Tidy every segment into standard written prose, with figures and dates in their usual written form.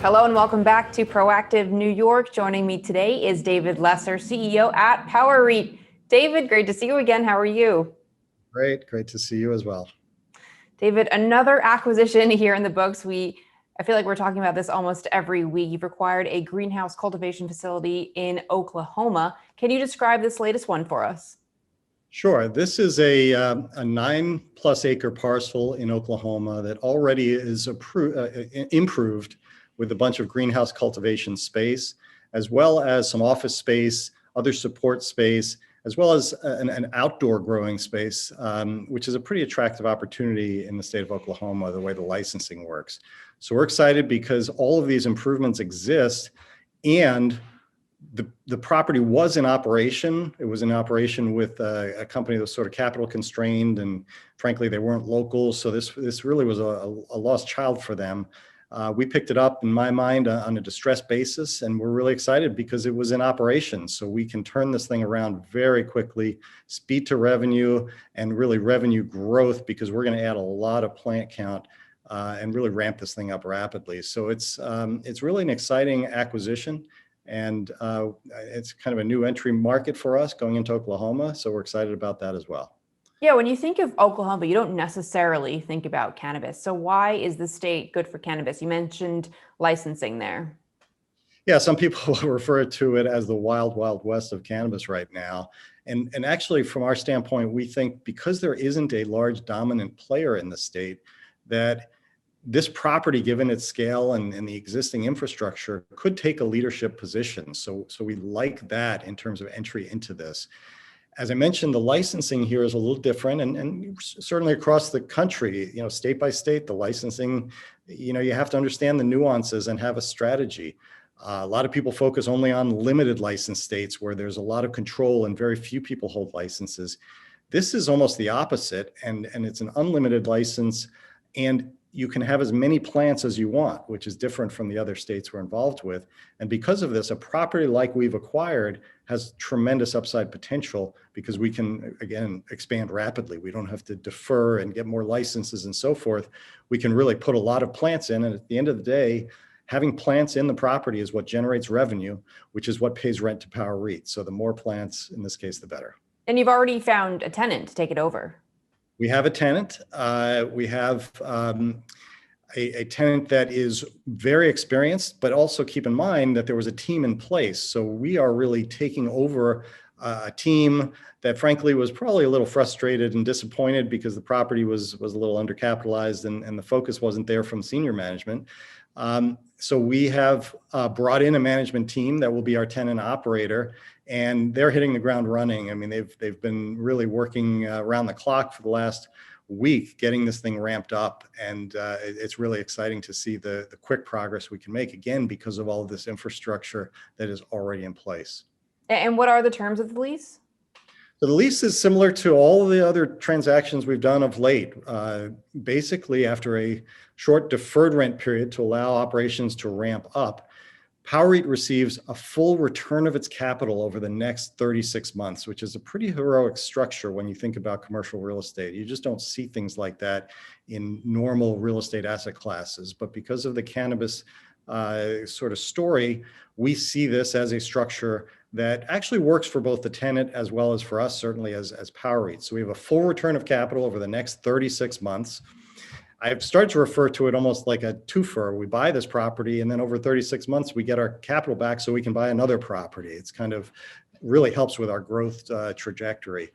Hello and welcome back to Proactive New York. Joining me today is David Lesser, CEO at Power REIT. David, great to see you again. How are you? Great to see you as well. David, another acquisition here in the books. I feel like we're talking about this almost every week. You've acquired a greenhouse cultivation facility in Oklahoma. Can you describe this latest one for us? Sure. This is a 9+ acre parcel in Oklahoma that already is improved with a bunch of greenhouse cultivation space, as well as some office space, other support space, as well as an outdoor growing space, which is a pretty attractive opportunity in the state of Oklahoma, the way the licensing works. So we're excited because all of these improvements exist, and the property was in operation. It was in operation with a company that was sort of capital constrained, and frankly, they weren't local. So this really was a lost child for them. We picked it up, in my mind, on a distressed basis, and we're really excited because it was in operation. So we can turn this thing around very quickly, speed to revenue, and really revenue growth, because we're going to add a lot of plant count and really ramp this thing up rapidly. So it's really an exciting acquisition, and it's kind of a new entry market for us going into Oklahoma. So we're excited about that as well. Yeah, when you think of Oklahoma, you don't necessarily think about cannabis. So why is the state good for cannabis? You mentioned licensing there. Yeah, some people refer to it as the wild, wild west of cannabis right now. And actually, from our standpoint, we think because there isn't a large dominant player in the state, that this property, given its scale and the existing infrastructure, could take a leadership position. So we like that in terms of entry into this. As I mentioned, the licensing here is a little different, and certainly across the country, state by state, the licensing, you have to understand the nuances and have a strategy. A lot of people focus only on limited license states where there's a lot of control and very few people hold licenses. This is almost the opposite, and it's an unlimited license, and you can have as many plants as you want, which is different from the other states we're involved with. And because of this, a property like we've acquired has tremendous upside potential, because we can, again, expand rapidly. We don't have to defer and get more licenses and so forth. We can really put a lot of plants in, and at the end of the day, having plants in the property is what generates revenue, which is what pays rent to Power REIT. So the more plants, in this case, the better. And you've already found a tenant to take it over. We have a tenant. We have a tenant that is very experienced, but also keep in mind that there was a team in place. So we are really taking over a team that frankly was probably a little frustrated and disappointed because the property was a little undercapitalized, and the focus wasn't there from senior management. So we have brought in a management team that will be our tenant operator, and they're hitting the ground running. I mean, they've been really working around the clock for the last week, getting this thing ramped up. And it's really exciting to see the quick progress we can make, again, because of all of this infrastructure that is already in place. And what are the terms of the lease? So the lease is similar to all of the other transactions we've done of late. Basically, after a short deferred rent period to allow operations to ramp up, Power REIT receives a full return of its capital over the next 36 months, which is a pretty heroic structure when you think about commercial real estate. You just don't see things like that in normal real estate asset classes. But because of the cannabis sort of story, we see this as a structure that actually works for both the tenant as well as for us, certainly as Power REIT. So we have a full return of capital over the next 36 months. I've started to refer to it almost like a twofer. We buy this property, and then over 36 months, we get our capital back so we can buy another property. It's kind of really helps with our growth trajectory.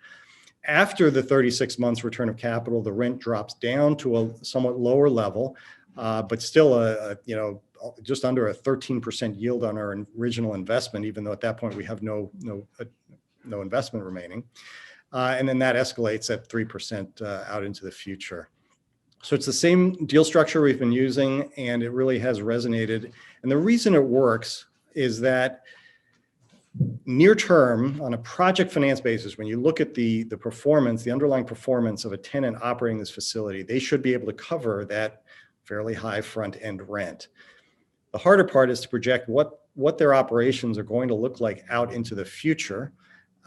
After the 36 months return of capital, the rent drops down to a somewhat lower level, but still just under a 13% yield on our original investment, even though at that point we have no investment remaining. And then that escalates at 3% out into the future. So it's the same deal structure we've been using, and it really has resonated. And the reason it works is that near term, on a project finance basis, when you look at the performance, the underlying performance of a tenant operating this facility, they should be able to cover that fairly high front end rent. The harder part is to project what their operations are going to look like out into the future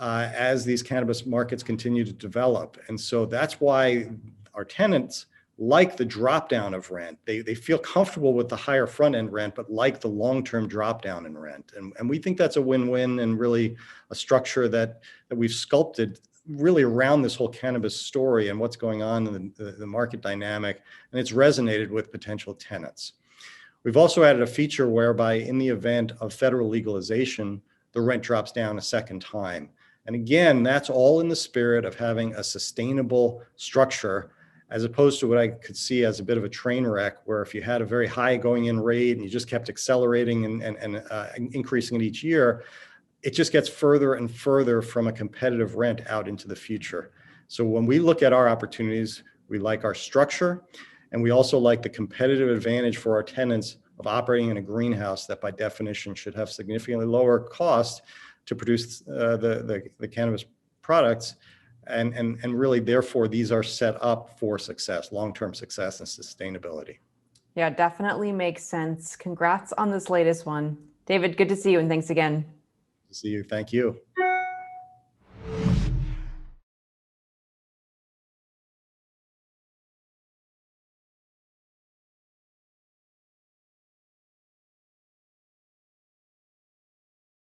as these cannabis markets continue to develop. And so that's why our tenants like the drop down of rent. They feel comfortable with the higher front end rent, but like the long-term drop down in rent. And we think that's a win-win, and really a structure that we've sculpted really around this whole cannabis story and what's going on in the market dynamic. And it's resonated with potential tenants. We've also added a feature whereby in the event of federal legalization, the rent drops down a second time. And again, that's all in the spirit of having a sustainable structure, as opposed to what I could see as a bit of a train wreck, where if you had a very high going in rate and you just kept accelerating and increasing it each year, it just gets further and further from a competitive rent out into the future. So when we look at our opportunities, we like our structure, and we also like the competitive advantage for our tenants of operating in a greenhouse that by definition should have significantly lower cost to produce the cannabis products. And really, therefore, these are set up for success, long-term success and sustainability. Yeah, definitely makes sense. Congrats on this latest one. David, good to see you, and thanks again. See you. Thank you.